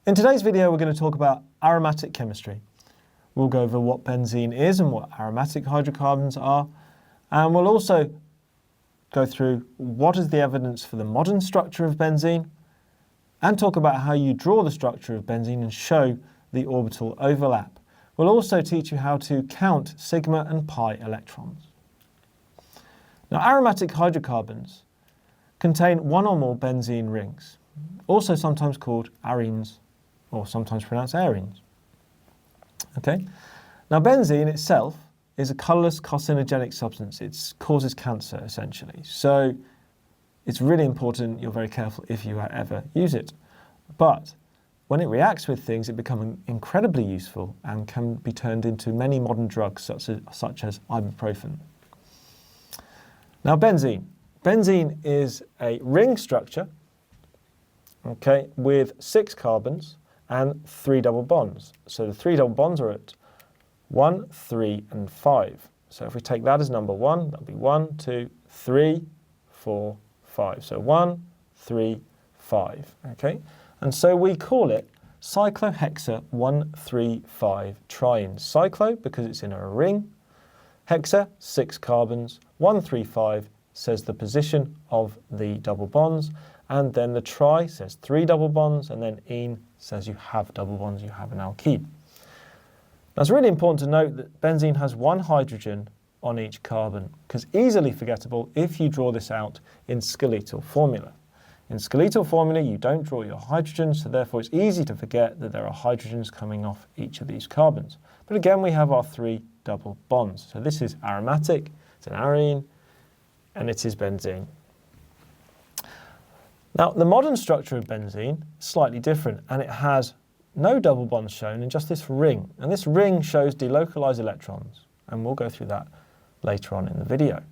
In today's video, we're going to talk about aromatic chemistry. We'll go over what benzene is and what aromatic hydrocarbons are, and we'll also go through what is the evidence for the modern structure of benzene, and talk about how you draw the structure of benzene and show the orbital overlap. We'll also teach you how to count sigma and pi electrons. Now, aromatic hydrocarbons contain one or more benzene rings, also sometimes called arenes, or sometimes pronounced arenes. Okay? Now, benzene itself is a colourless carcinogenic substance. It causes cancer, essentially. So it's really important you're very careful if you ever use it. But when it reacts with things, it becomes incredibly useful and can be turned into many modern drugs, such as ibuprofen. Now, benzene. Benzene is a ring structure, okay, with 6 carbons and 3 double bonds. So the 3 double bonds are at 1, 3, and 5. So if we take that as number 1, that'll be 1, 2, 3, 4, 5. So 1, 3, 5. Okay, and so we call it cyclohexa 1,3,5 triene. Cyclo because it's in a ring. Hexa, 6 carbons. 1,3,5 says the position of the double bonds, and then the tri says 3 double bonds, and then ene says you have double bonds, you have an alkene. Now, it's really important to note that benzene has 1 hydrogen on each carbon, because easily forgettable if you draw this out in skeletal formula. In skeletal formula, you don't draw your hydrogens, so therefore it's easy to forget that there are hydrogens coming off each of these carbons. But again, we have our 3 double bonds. So this is aromatic, it's an arene, and it is benzene. Now, the modern structure of benzene is slightly different, and it has no double bonds shown in just this ring. And this ring shows delocalized electrons, and we'll go through that later on in the video.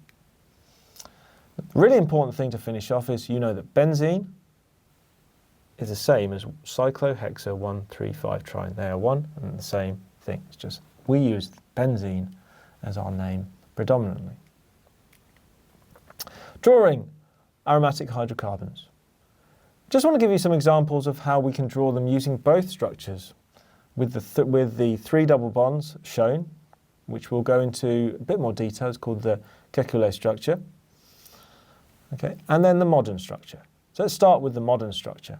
The really important thing to finish off is you know that benzene is the same as cyclohexa 1,3,5 triene. They are one and the same thing. It's just we use benzene as our name predominantly. Drawing aromatic hydrocarbons. Just want to give you some examples of how we can draw them using both structures with the 3 double bonds shown, which we'll go into a bit more detail. It's called the Kekulé structure. Okay, and then the modern structure. So let's start with the modern structure.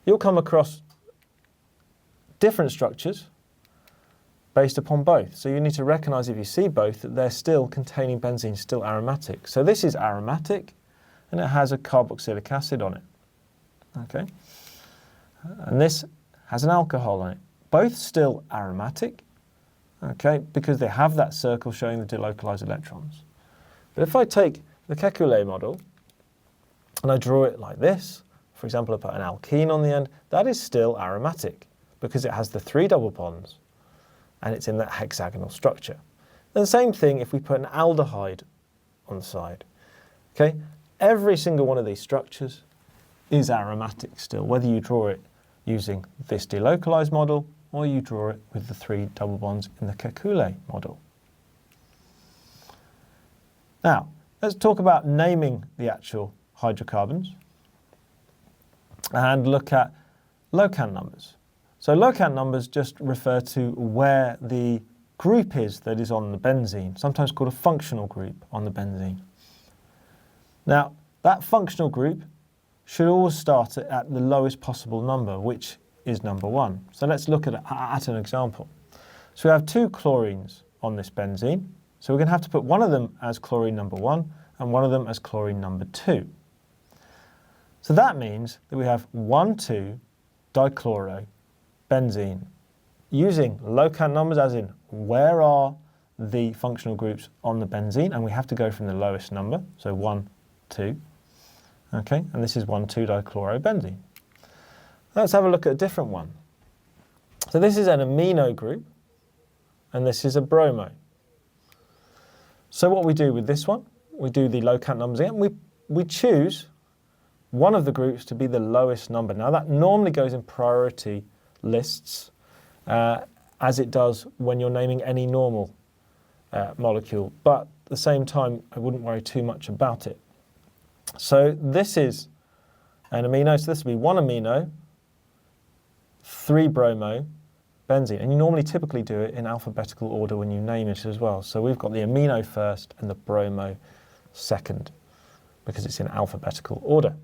You'll come across different structures based upon both. So you need to recognize if you see both that they're still containing benzene, still aromatic. So this is aromatic, and it has a carboxylic acid on it. Okay, and this has an alcohol on it. Both still aromatic, okay, because they have that circle showing the delocalized electrons. But if I take the Kekulé model and I draw it like this, for example, I put an alkene on the end, that is still aromatic because it has the 3 double bonds and it's in that hexagonal structure. And the same thing if we put an aldehyde on the side. Okay, every single one of these structures is aromatic still, whether you draw it using this delocalized model or you draw it with the 3 double bonds in the Kekulé model. Now, let's talk about naming the actual hydrocarbons and look at locant numbers. So locant numbers just refer to where the group is that is on the benzene, sometimes called a functional group on the benzene. Now, that functional group should always start at the lowest possible number, which is number 1. So let's look at an example. So we have 2 chlorines on this benzene. So we're going to have to put one of them as chlorine number 1 and one of them as chlorine number 2. So that means that we have 1,2-dichlorobenzene. Using locant numbers, as in where are the functional groups on the benzene, and we have to go from the lowest number, so 1, 2. Okay, and this is 1,2-dichlorobenzene. Let's have a look at a different one. So this is an amino group, and this is a bromo. So what we do with this one, we do the locant numbers again. We choose one of the groups to be the lowest number. Now that normally goes in priority lists, as it does when you're naming any normal molecule. But at the same time, I wouldn't worry too much about it. So this is an amino, so this will be 1 amino, 3-bromo benzene. And you normally typically do it in alphabetical order when you name it as well. So we've got the amino first and the bromo second, because it's in alphabetical order.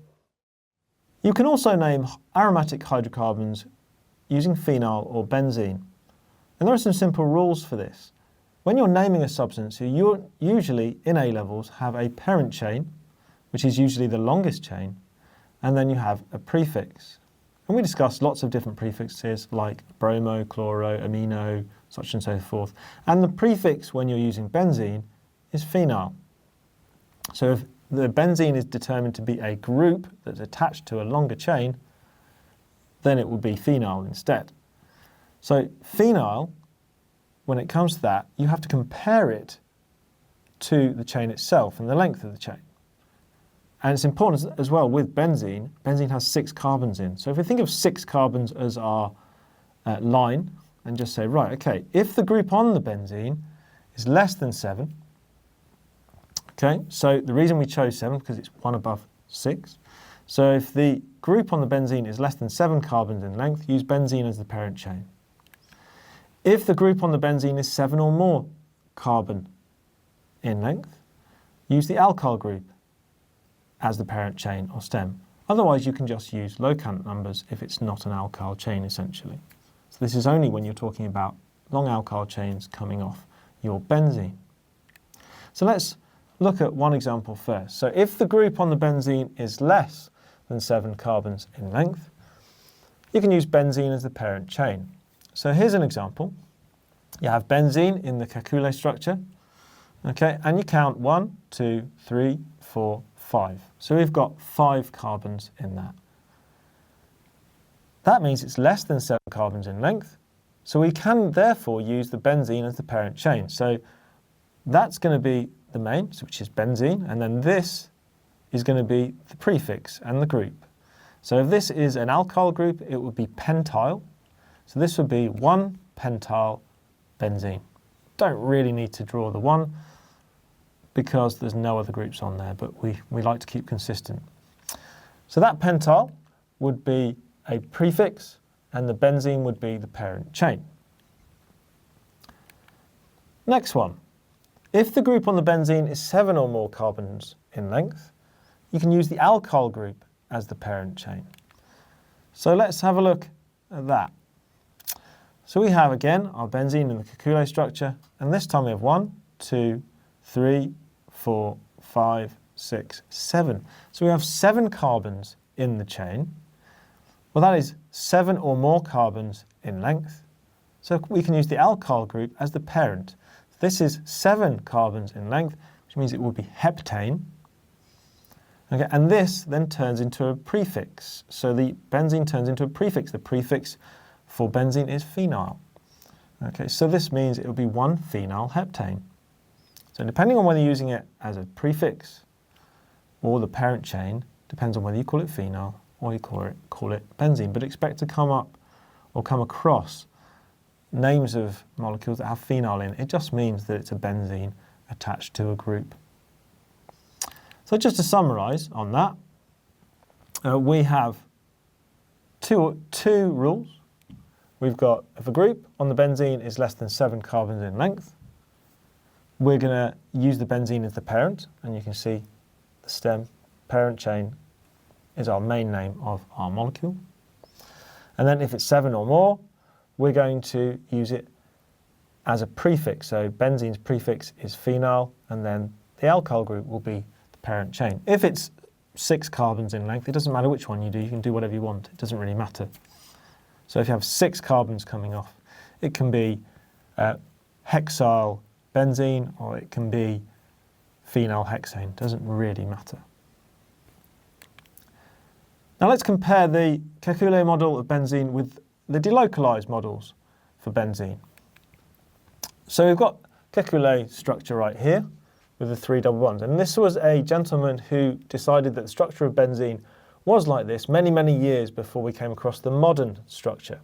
You can also name aromatic hydrocarbons using phenol or benzene. And there are some simple rules for this. When you're naming a substance, you usually, in A-levels, have a parent chain, which is usually the longest chain, and then you have a prefix. And we discussed lots of different prefixes like bromo, chloro, amino, such and so forth. And the prefix when you're using benzene is phenol. So if the benzene is determined to be a group that's attached to a longer chain, then it will be phenol instead. So phenol, when it comes to that, you have to compare it to the chain itself and the length of the chain. And it's important as well with benzene. Benzene has 6 carbons in. So if we think of 6 carbons as our line and just say, right, okay, if the group on the benzene is less than 7, okay, so the reason we chose 7 because it's 1 above 6. So if the group on the benzene is less than 7 carbons in length, use benzene as the parent chain. If the group on the benzene is 7 or more carbon in length, use the alkyl group as the parent chain or stem. Otherwise, you can just use locant numbers if it's not an alkyl chain, essentially. So this is only when you're talking about long alkyl chains coming off your benzene. So let's look at one example first. So if the group on the benzene is less than 7 carbons in length, you can use benzene as the parent chain. So here's an example. You have benzene in the Kekulé structure, okay, and you count 1, 2, 3, 4, 5. So we've got 5 carbons in that. That means it's less than 7 carbons in length, so we can therefore use the benzene as the parent chain. So that's going to be the main, which is benzene, and then this is going to be the prefix and the group. So if this is an alkyl group, it would be pentyl. So this would be 1-pentyl benzene. Don't really need to draw the 1 because there's no other groups on there, but we like to keep consistent. So that pentyl would be a prefix and the benzene would be the parent chain. Next one. If the group on the benzene is 7 or more carbons in length, you can use the alkyl group as the parent chain. So let's have a look at that. So we have, again, our benzene in the Kekulé structure, and this time we have 1, 2, 3, 4, 5, 6, 7. So we have 7 carbons in the chain. Well, that is 7 or more carbons in length. So we can use the alkyl group as the parent. This is 7 carbons in length, which means it will be heptane. Okay, and this then turns into a prefix. So the benzene turns into a prefix. The prefix for benzene is phenol. Okay, so this means it will be 1-phenyl heptane. So depending on whether you're using it as a prefix or the parent chain, depends on whether you call it phenol or you call it benzene. But expect to come up or come across names of molecules that have phenol in. It just means that it's a benzene attached to a group. So just to summarise on that, we have two rules. We've got if a group on the benzene is less than 7 carbons in length, we're going to use the benzene as the parent, and you can see the stem parent chain is our main name of our molecule. And then if it's 7 or more, we're going to use it as a prefix. So benzene's prefix is phenol, and then the alkyl group will be the parent chain. If it's 6 carbons in length, it doesn't matter which one you do. You can do whatever you want. It doesn't really matter. So if you have 6 carbons coming off, it can be hexyl benzene or it can be phenyl hexane. It doesn't really matter. Now let's compare the Kekulé model of benzene with the delocalised models for benzene. So we've got Kekulé structure right here with the 3 double bonds. And this was a gentleman who decided that the structure of benzene was like this many, many years before we came across the modern structure.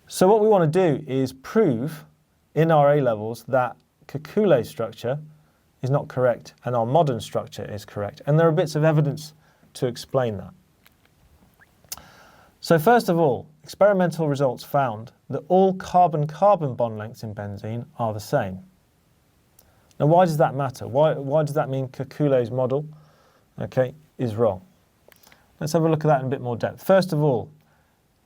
So what we want to do is prove in our A-levels that Kekulé structure is not correct and our modern structure is correct. And there are bits of evidence to explain that. So first of all, experimental results found that all carbon-carbon bond lengths in benzene are the same. Now why does that matter? Why does that mean Kekulé's model, is wrong? Let's have a look at that in a bit more depth. First of all,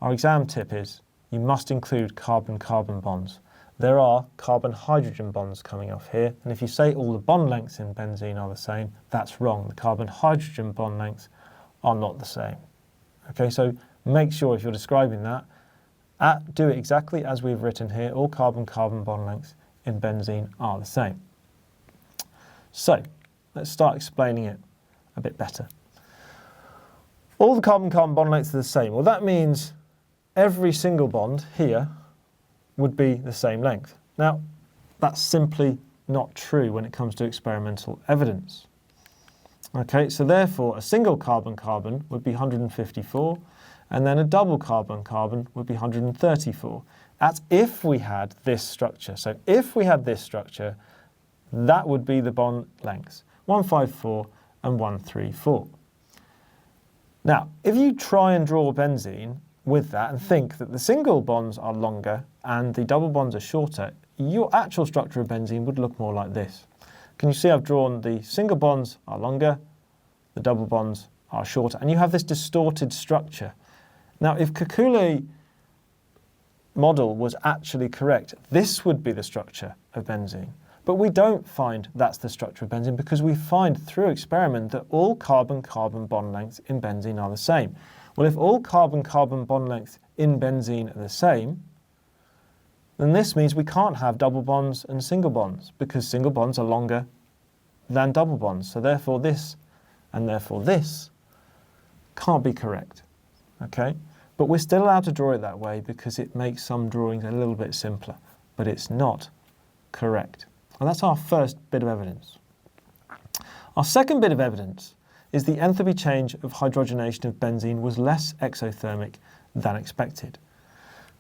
our exam tip is you must include carbon-carbon bonds. There are carbon-hydrogen bonds coming off here, and if you say all the bond lengths in benzene are the same, that's wrong. The carbon-hydrogen bond lengths are not the same. Okay, so make sure if you're describing that, do it exactly as we've written here. All carbon-carbon bond lengths in benzene are the same. So, let's start explaining it a bit better. All the carbon-carbon bond lengths are the same. Well, that means every single bond here would be the same length. Now, that's simply not true when it comes to experimental evidence. Okay, so therefore a single carbon-carbon would be 154, and then a double carbon-carbon would be 134. That's if we had this structure. So if we had this structure, that would be the bond lengths, 154 and 134. Now, if you try and draw benzene with that and think that the single bonds are longer and the double bonds are shorter, your actual structure of benzene would look more like this. Can you see I've drawn the single bonds are longer, the double bonds are shorter, and you have this distorted structure. Now, if Kekulé model was actually correct, this would be the structure of benzene. But we don't find that's the structure of benzene because we find through experiment that all carbon-carbon bond lengths in benzene are the same. Well, if all carbon-carbon bond lengths in benzene are the same, then this means we can't have double bonds and single bonds because single bonds are longer than double bonds. So therefore this and therefore this can't be correct. Okay? But we're still allowed to draw it that way because it makes some drawings a little bit simpler, but it's not correct. And that's our first bit of evidence. Our second bit of evidence is the enthalpy change of hydrogenation of benzene was less exothermic than expected.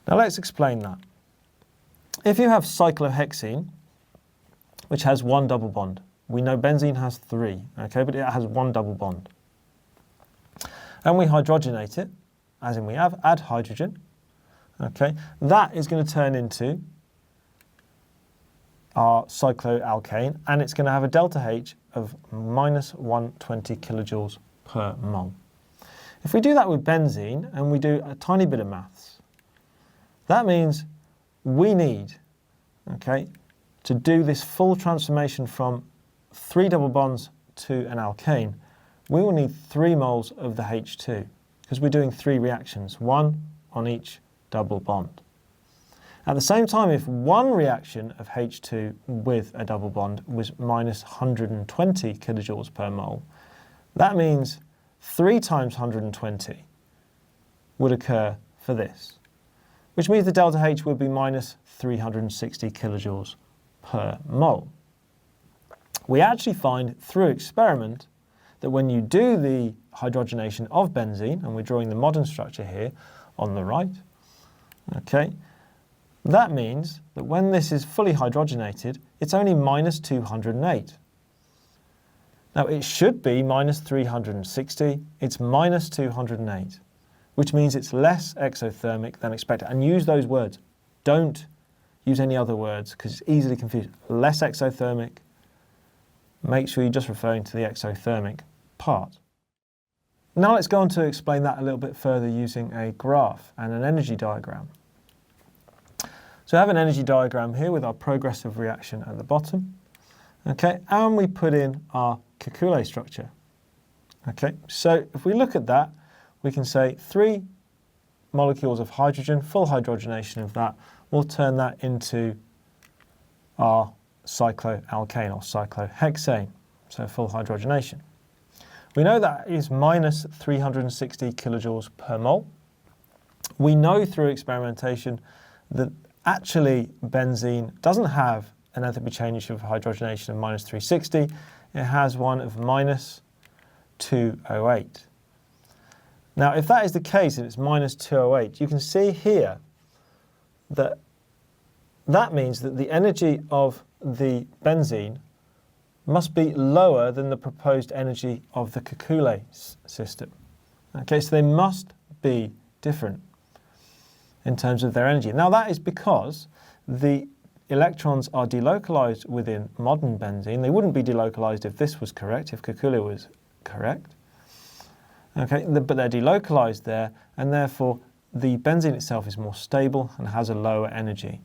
Now let's explain that. If you have cyclohexene, which has one double bond, we know benzene has three, okay, but it has one double bond. And we hydrogenate it, as in we add hydrogen, okay, that is going to turn into our cycloalkane, and it's going to have a delta H of minus 120 kilojoules per mole. If we do that with benzene, and we do a tiny bit of maths, that means we need, okay, to do this full transformation from 3 double bonds to an alkane, we will need 3 moles of the H2, because we're doing 3 reactions, 1 on each double bond. At the same time, if one reaction of H2 with a double bond was minus 120 kilojoules per mole, that means 3 times 120 would occur for this, which means the delta H would be minus 360 kilojoules per mole. We actually find through experiment that when you do the hydrogenation of benzene, and we're drawing the modern structure here on the right, okay, that means that when this is fully hydrogenated, it's only minus 208. Now it should be minus 360, it's minus 208, which means it's less exothermic than expected. And use those words. Don't use any other words because it's easily confused. Less exothermic, make sure you're just referring to the exothermic part. Now let's go on to explain that a little bit further using a graph and an energy diagram. So I have an energy diagram here with our progressive reaction at the bottom, okay, and we put in our Kekulé structure. Okay, so if we look at that, we can say 3 molecules of hydrogen, full hydrogenation of that, we'll turn that into our cycloalkane or cyclohexane, so full hydrogenation. We know that is minus 360 kilojoules per mole. We know through experimentation that actually benzene doesn't have an enthalpy change of hydrogenation of minus 360, it has one of minus 208. Now if that is the case and it's minus 208, you can see here that that means that the energy of the benzene must be lower than the proposed energy of the Kekulé system. Okay, so they must be different in terms of their energy. Now that is because the electrons are delocalized within modern benzene. They wouldn't be delocalized if this was correct, if Kekulé was correct. Okay, but they're delocalized there, and therefore the benzene itself is more stable and has a lower energy.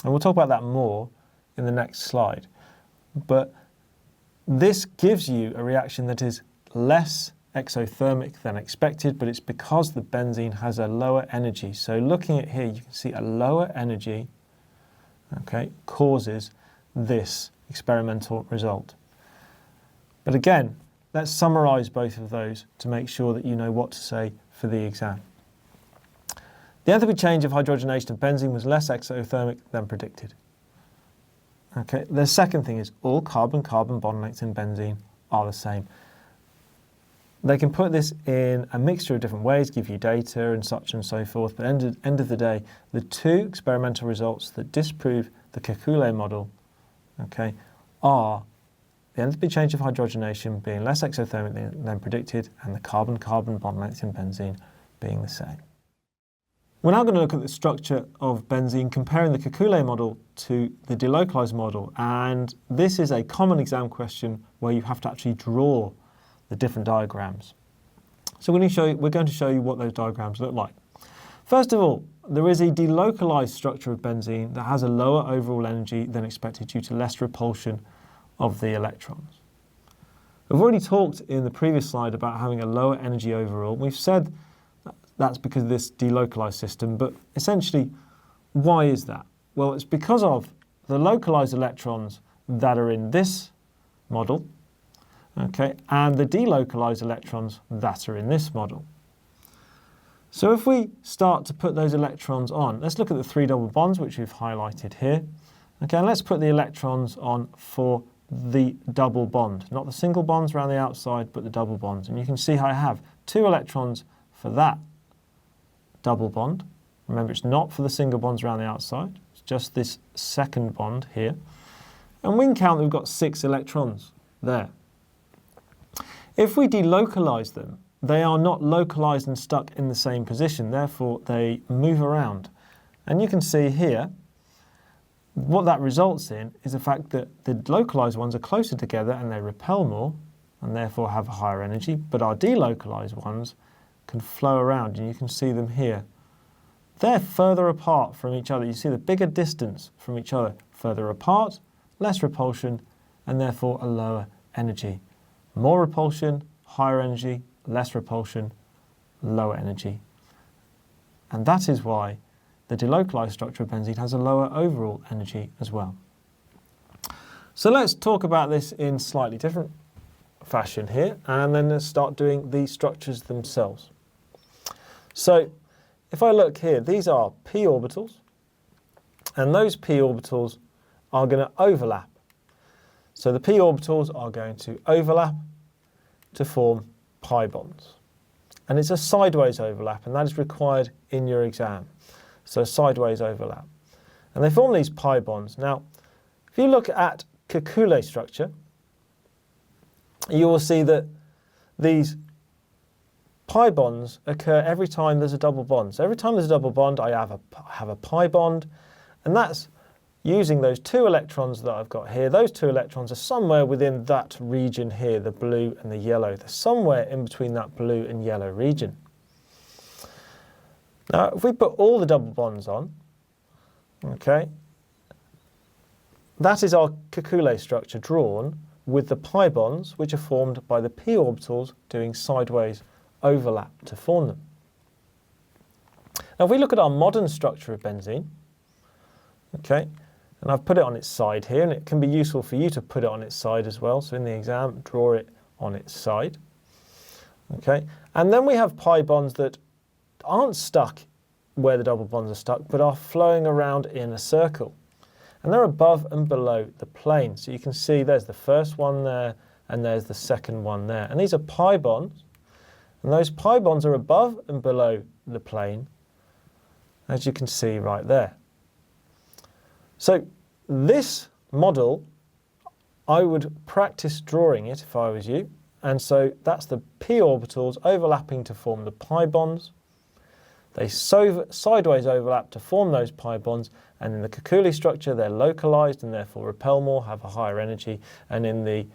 And we'll talk about that more in the next slide. But this gives you a reaction that is less exothermic than expected, but it's because the benzene has a lower energy. So looking at here, you can see a lower energy, okay, causes this experimental result. But again, let's summarize both of those to make sure that you know what to say for the exam. The enthalpy change of hydrogenation of benzene was less exothermic than predicted. Okay, the second thing is all carbon-carbon bond lengths in benzene are the same. They can put this in a mixture of different ways, give you data and such and so forth, but end of the day, the two experimental results that disprove the Kekulé model, okay, are the enthalpy change of hydrogenation being less exothermic than predicted, and the carbon-carbon bond lengths in benzene being the same. We're now going to look at the structure of benzene, comparing the Kekulé model to the delocalized model, and this is a common exam question where you have to actually draw the different diagrams. So we're going to show you what those diagrams look like. First of all, there is a delocalized structure of benzene that has a lower overall energy than expected due to less repulsion of the electrons. We've already talked in the previous slide about having a lower energy overall. We've said that's because of this delocalized system, but essentially, why is that? Well, it's because of the localized electrons that are in this model, okay, and the delocalized electrons that are in this model. So if we start to put those electrons on, let's look at the three double bonds which we've highlighted here. Okay, and let's put the electrons on for the double bond, not the single bonds around the outside, but the double bonds. And you can see how I have two electrons for that double bond. Remember, it's not for the single bonds around the outside, it's just this second bond here. And we can count that we've got 6 electrons there. If we delocalize them, they are not localized and stuck in the same position, therefore they move around. And you can see here, what that results in is the fact that the localized ones are closer together and they repel more and therefore have a higher energy, but our delocalized ones can flow around, and you can see them here. They're further apart from each other. You see the bigger distance from each other, further apart, less repulsion, and therefore a lower energy. More repulsion, higher energy, less repulsion, lower energy. And that is why the delocalized structure of benzene has a lower overall energy as well. So let's talk about this in slightly different fashion here, and then let's start doing the structures themselves. So if I look here, these are p orbitals, and those p orbitals are going to overlap. So the p orbitals are going to overlap to form pi bonds. And it's a sideways overlap, and that is required in your exam. So sideways overlap. And they form these pi bonds. Now, if you look at Kekulé structure, you will see that these pi bonds occur every time there's a double bond. So every time there's a double bond, I have a pi bond, and that's using those 2 electrons that I've got here. Those 2 electrons are somewhere within that region here, the blue and the yellow. They're somewhere in between that blue and yellow region. Now, if we put all the double bonds on, okay, that is our Kekulé structure drawn with the pi bonds, which are formed by the p orbitals doing sideways overlap to form them. Now, if we look at our modern structure of benzene, okay, and I've put it on its side here, and it can be useful for you to put it on its side as well. So in the exam, draw it on its side. Okay, and then we have pi bonds that aren't stuck where the double bonds are stuck, but are flowing around in a circle. And they're above and below the plane. So you can see there's the first one there, and there's the second one there. And these are pi bonds, and those pi bonds are above and below the plane, as you can see right there. So this model, I would practice drawing it if I was you. And so that's the p orbitals overlapping to form the pi bonds. They sideways overlap to form those pi bonds, and in the Kekulé structure they're localized and therefore repel more, have a higher energy, and in the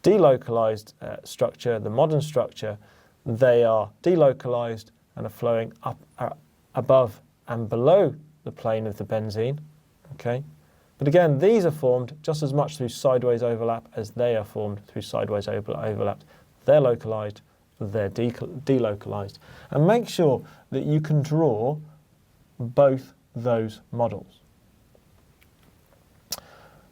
delocalized structure, the modern structure, they are delocalized and are flowing up above and below the plane of the benzene. Okay, but again, these are formed just as much through sideways overlap as they are formed through sideways overlap. They're localized, they're delocalized. And make sure that you can draw both those models.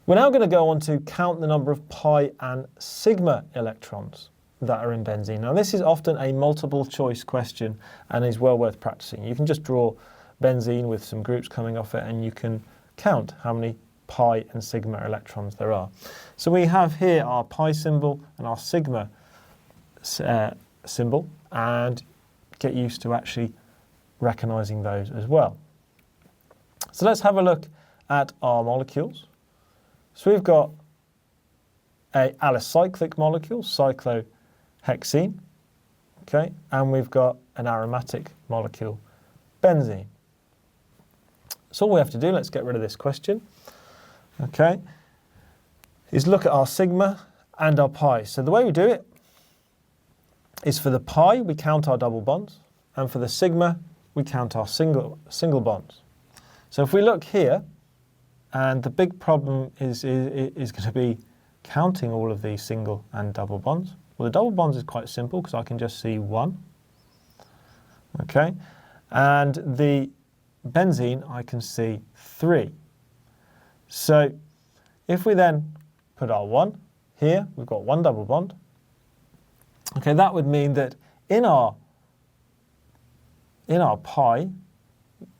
We're now going to go on to count the number of pi and sigma electrons that are in benzene. Now this is often a multiple choice question and is well worth practicing. You can just draw benzene with some groups coming off it and you can count how many pi and sigma electrons there are. So we have here our pi symbol and our sigma symbol, and get used to actually recognizing those as well. So let's have a look at our molecules. So we've got a alicyclic molecule, cyclohexene, okay, and we've got an aromatic molecule, benzene. So all we have to do, let's get rid of this question, okay, is look at our sigma and our pi. So the way we do it is for the pi, we count our double bonds, and for the sigma, we count our single bonds. So if we look here, and the big problem is going to be counting all of these single and double bonds. Well, the double bonds is quite simple because I can just see one, okay, and the benzene I can see 3. So if we then put our 1 here, we've got 1 double bond. Okay, that would mean that in our pi,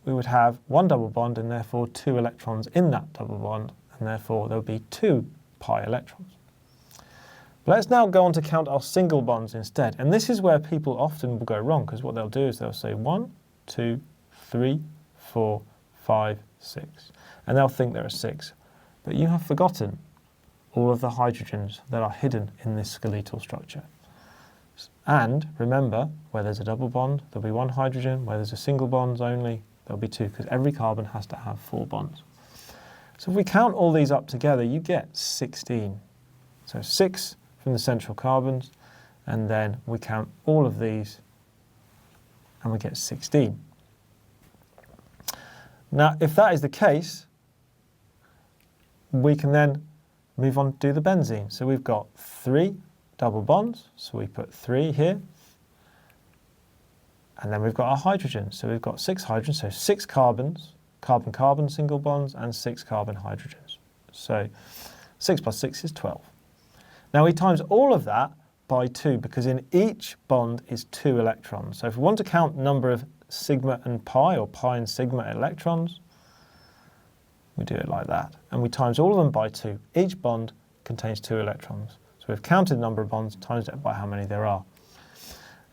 we would have 1 double bond and therefore 2 electrons in that double bond, and therefore there would be 2 pi electrons. But let's now go on to count our single bonds instead. And this is where people often will go wrong, because what they'll do is they'll say 1, 2, 3, 4, 5, 6. And they'll think there are 6. But you have forgotten all of the hydrogens that are hidden in this skeletal structure. And remember, where there's a double bond, there'll be 1 hydrogen. Where there's a single bond only, there'll be 2, because every carbon has to have 4 bonds. So if we count all these up together, you get 16. So 6 from the central carbons, and then we count all of these, and we get 16. Now, if that is the case, we can then move on to do the benzene. So we've got 3 double bonds, so we put 3 here. And then we've got our hydrogen, so we've got 6 hydrogens, so 6 carbons, carbon-carbon single bonds, and 6 carbon hydrogens. So 6 plus 6 is 12. Now we times all of that by 2, because in each bond is 2 electrons. So if we want to count the number of sigma and pi, or pi and sigma electrons, we do it like that. And we times all of them by 2. Each bond contains 2 electrons. So we've counted the number of bonds, times it by how many there are.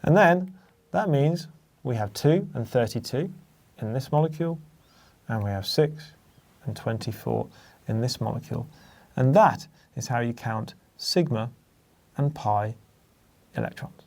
And then that means we have 2 and 32 in this molecule, and we have 6 and 24 in this molecule. And that is how you count sigma and pi electrons.